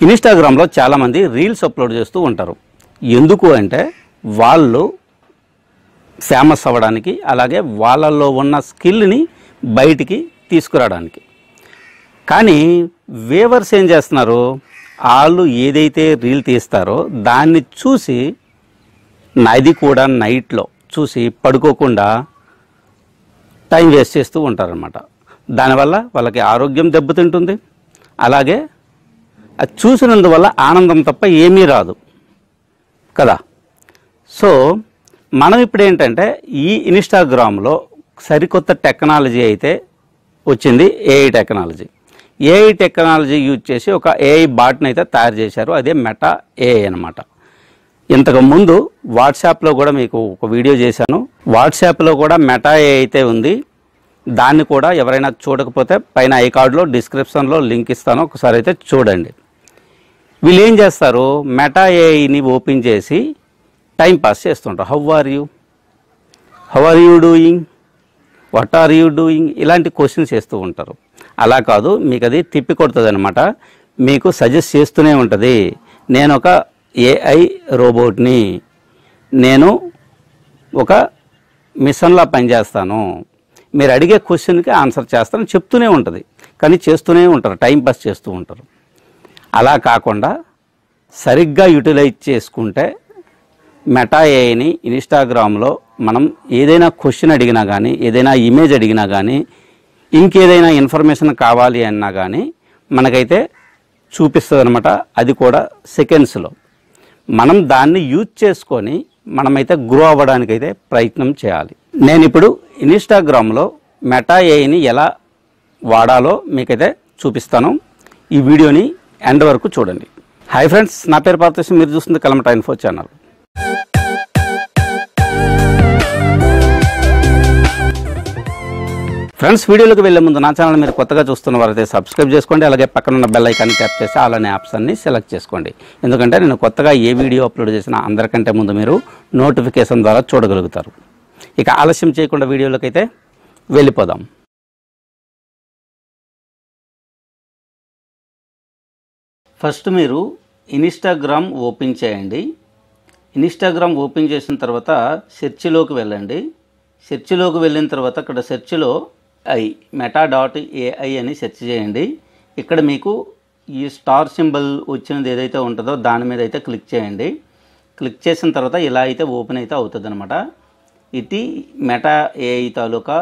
ఇన్స్టాగ్రామ్లో చాలామంది reels upload చేస్తూ ఉంటారు. ఎందుకు అంటే వాళ్ళు ఫేమస్ అవ్వడానికి, అలాగే వాళ్ళల్లో ఉన్న స్కిల్ని బయటికి తీసుకురావడానికి. కానీ వేవర్స్ ఏం చేస్తున్నారు, వాళ్ళు ఏదైతే రీల్ తీస్తారో దాన్ని చూసి అది కూడా నైట్లో చూసి పడుకోకుండా టైం వేస్ట్ చేస్తూ ఉంటారనమాట. దానివల్ల వాళ్ళకి ఆరోగ్యం దెబ్బతింటుంది, అలాగే అది చూసినందువల్ల ఆనందం తప్ప ఏమీ రాదు కదా. సో మనం ఇప్పుడు ఏంటంటే ఈ ఇన్స్టాగ్రామ్లో సరికొత్త టెక్నాలజీ అయితే వచ్చింది, AI technology. AI technology use చేసి ఒక ఏఐ బాట్ని అయితే తయారు చేశారు, అదే మెటా ఏఐ అనమాట. ఇంతకుముందు వాట్సాప్లో కూడా మీకు ఒక వీడియో చేశాను. వాట్సాప్లో కూడా మెటా ఏఐ అయితే ఉంది. దాన్ని కూడా ఎవరైనా చూడకపోతే పైన ఐ కార్డులో డిస్క్రిప్షన్లో లింక్ ఇస్తాను, ఒకసారి అయితే చూడండి. వీళ్ళు ఏం చేస్తారు, మెటా ఏఐని ఓపెన్ చేసి టైం పాస్ చేస్తుంటారు. How are you doing, what are you doing, ఇలాంటి క్వశ్చన్స్ చేస్తూ ఉంటారు. అలా కాదు, మీకు అది తిప్పి కొడుతుంది అనమాట. మీకు సజెస్ట్ చేస్తూనే ఉంటుంది, నేను ఒక ఏఐ రోబోట్ని, నేను ఒక మిషన్లా పనిచేస్తాను, మీరు అడిగే క్వశ్చన్కి ఆన్సర్ చేస్తాను చెప్తూనే ఉంటుంది. కానీ చేస్తూనే ఉంటారు, టైం పాస్ చేస్తూ ఉంటారు. అలా కాకుండా సరిగ్గా యూటిలైజ్ చేసుకుంటే మెటా ఏఐని ఇన్స్టాగ్రామ్లో మనం ఏదైనా క్వశ్చన్ అడిగినా కానీ, ఏదైనా ఇమేజ్ అడిగినా కానీ, ఇంకేదైనా ఇన్ఫర్మేషన్ కావాలి అన్నా కానీ మనకైతే చూపిస్తుంది అనమాట. అది కూడా సెకండ్స్లో. మనం దాన్ని యూజ్ చేసుకొని మనమైతే గ్రో అవ్వడానికైతే ప్రయత్నం చేయాలి. నేను ఇప్పుడు ఇన్స్టాగ్రామ్లో మెటా ఏఐని ఎలా వాడాలో మీకైతే చూపిస్తాను. ఈ వీడియోని ఎండ్ వరకు చూడండి. హాయ్ ఫ్రెండ్స్, నా పేరు పార్థేశ్, మీరు చూస్తుంది కలమట ఇన్ఫో ఛానల్. ఫ్రెండ్స్, వీడియోలోకి వెళ్ళే ముందు నా ఛానల్ మీరు కొత్తగా చూస్తున్న వారైతే సబ్స్క్రైబ్ చేసుకోండి, అలాగే పక్కన ఉన్న బెల్ ఐకాన్ని ట్యాప్ చేసి ఆల్ అనే ఆప్షన్ని సెలెక్ట్ చేసుకోండి. ఎందుకంటే నేను కొత్తగా ఏ వీడియో అప్లోడ్ చేసినా అందరికంటే ముందు మీరు నోటిఫికేషన్ ద్వారా చూడగలుగుతారు. ఇక ఆలస్యం చేయకుండా వీడియోలోకి అయితే వెళ్ళిపోదాం. ఫస్ట్ మీరు ఇన్స్టాగ్రామ్ ఓపెన్ చేయండి. ఇన్స్టాగ్రామ్ ఓపెన్ చేసిన తర్వాత సెర్చ్లోకి వెళ్ళండి. సెర్చ్లోకి వెళ్ళిన తర్వాత ఇక్కడ సెర్చ్లో meta.ai అని సెర్చ్ చేయండి. ఇక్కడ మీకు ఈ స్టార్ సింబల్ వచ్చినది ఏదైతే ఉంటుందో దాని మీద అయితే క్లిక్ చేయండి. క్లిక్ చేసిన తర్వాత ఇలా అయితే ఓపెన్ అయితే అవుతుంది అనమాట. ఇది మెటా ఏఐ తాలూకా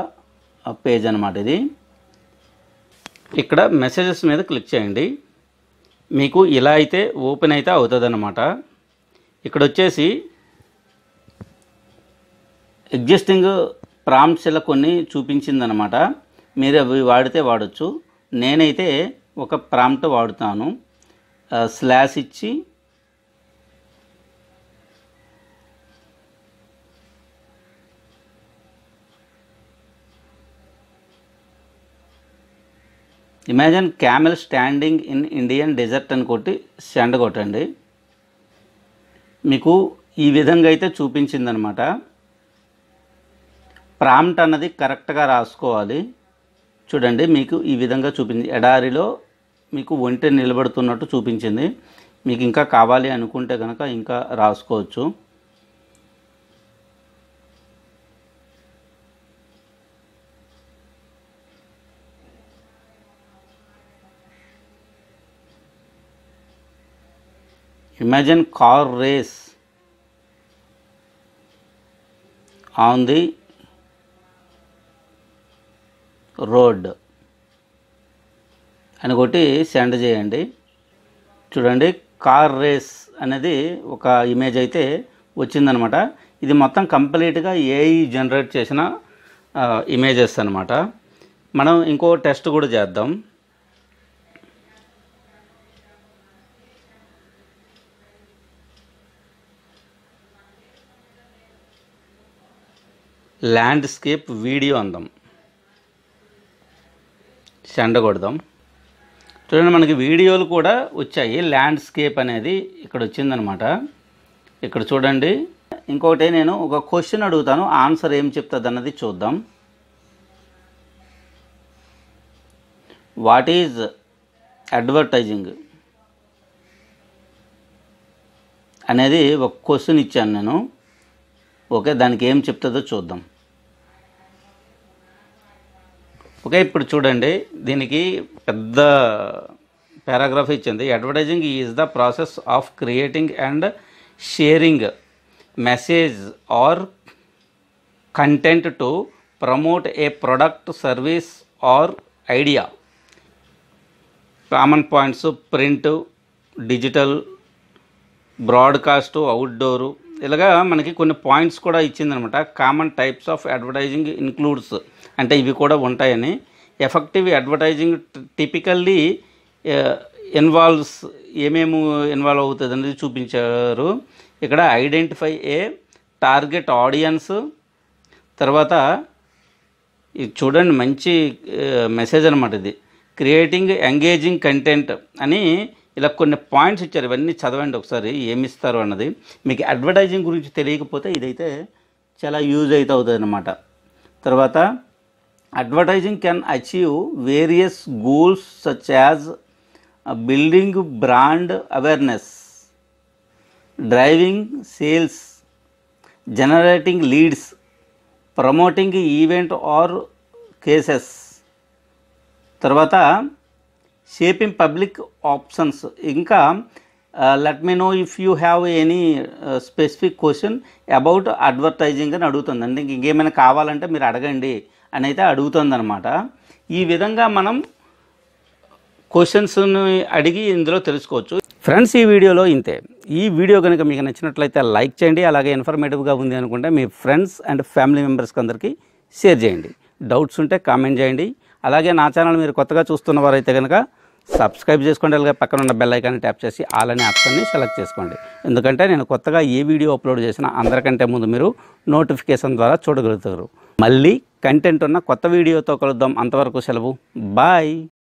పేజ్ అనమాట. ఇది ఇక్కడ మెసేజెస్ మీద క్లిక్ చేయండి. మీకు ఇలా అయితే ఓపెన్ అయితే అవుతుంది అనమాట. ఇక్కడ వచ్చేసి ఎగ్జిస్టింగ్ ప్రాంప్ట్స్ ఇలా కొన్ని చూపించిందనమాట. మీరు అవి వాడితే వాడచ్చు. నేనైతే ఒక ప్రాంప్ట్ వాడుతాను. స్లాష్ ఇచ్చి imagine camel standing in Indian desert అని కొట్టి సెండ్ కొట్టండి. మీకు ఈ విధంగా అయితే చూపించిందనమాట. ప్రాంప్ట్ అన్నది కరెక్ట్గా రాసుకోవాలి. చూడండి, మీకు ఈ విధంగా చూపించింది. ఎడారిలో మీకు ఒంటె నిలబడుతున్నట్టు చూపించింది. మీకు ఇంకా కావాలి అనుకుంటే కనుక ఇంకా రాసుకోవచ్చు. Imagine car race on the road అని కొట్టి సెండ్ చేయండి. చూడండి, కార్ రేస్ అనేది ఒక ఇమేజ్ అయితే వచ్చిందనమాట. ఇది మొత్తం కంప్లీట్గా ఏఐ జనరేట్ చేసిన ఇమేజెస్ అనమాట. మనం ఇంకో టెస్ట్ కూడా చేద్దాం. ల్యాండ్స్కేప్ వీడియో అందాం, సెండ్ కొడదాం. చూడండి, మనకి వీడియోలు కూడా వచ్చాయి. ల్యాండ్స్కేప్ అనేది ఇక్కడ వచ్చిందనమాట. ఇక్కడ చూడండి. ఇంకోటి నేను ఒక క్వశ్చన్ అడుగుతాను, ఆన్సర్ ఏం చెప్తుంది అన్నది చూద్దాం. What is advertising? అనేది ఒక క్వశ్చన్ ఇచ్చాను నేను. ఓకే, దానికి ఏం చెప్తుందో చూద్దాం. ఓకే, ఇప్పుడు చూడండి, దీనికి పెద్ద పారాగ్రాఫ్ ఇచ్చింది. Advertising is the process of creating and sharing message or content to promote a product, service or idea. Common points: print, digital, broadcast, outdoor. ఇలాగా మనకి కొన్ని పాయింట్స్ కూడా ఇచ్చిందనమాట. Common types of advertising includes, అంటే ఇవి కూడా ఉంటాయని. ఎఫెక్టివ్ అడ్వర్టైజింగ్ టిపికల్లీ ఇన్వాల్వ్స్, ఏమేమి ఇన్వాల్వ్ అవుతుంది అనేది చూపించారు ఇక్కడ. ఐడెంటిఫై ఏ టార్గెట్ ఆడియన్స్, తర్వాత ఇది చూడండి మంచి మెసేజ్ అనమాట ఇది. క్రియేటింగ్ ఎంగేజింగ్ కంటెంట్ అని ఇలా కొన్ని పాయింట్స్ ఇచ్చారు. ఇవన్నీ చదవండి ఒకసారి ఏమి ఇస్తారు అన్నది. మీకు అడ్వర్టైజింగ్ గురించి తెలియకపోతే ఇదైతే చాలా యూజ్ అయితే అవుతుంది అన్నమాట. తర్వాత advertising can achieve various goals such as building brand awareness, driving sales, generating leads, promoting event or causes. తర్వాత షేపింగ్ పబ్లిక్ ఆప్షన్స్. ఇంకా let me know if you have any specific question about advertising అని అడుగుతుందండి. ఇంకేమైనా కావాలంటే మీరు అడగండి అని అయితే అడుగుతుందన్నమాట. ఈ విధంగా మనం క్వశ్చన్స్ని అడిగి ఇందులో తెలుసుకోవచ్చు. ఫ్రెండ్స్, ఈ వీడియోలో ఇంతే. ఈ వీడియో కనుక మీకు నచ్చినట్లయితే లైక్ చేయండి. అలాగే ఇన్ఫర్మేటివ్గా ఉంది అనుకుంటే మీ ఫ్రెండ్స్ అండ్ ఫ్యామిలీ మెంబర్స్కి అందరికీ షేర్ చేయండి. డౌట్స్ ఉంటే కామెంట్ చేయండి. అలాగే నా ఛానల్ మీరు కొత్తగా చూస్తున్న వారైతే కనుక సబ్స్క్రైబ్ చేసుకోండి. అలాగే పక్కన ఉన్న బెల్ ఐకాన్ని ట్యాప్ చేసి ఆల్ అనే ఆప్షన్ని సెలెక్ట్ చేసుకోండి. ఎందుకంటే నేను కొత్తగా ఏ వీడియో అప్లోడ్ చేసినా అందరికంటే ముందు మీరు నోటిఫికేషన్ ద్వారా చూడగలుగుతారు. మళ్ళీ కంటెంట్ ఉన్న కొత్త వీడియోతో కలుద్దాం. అంతవరకు సెలవు. బాయ్.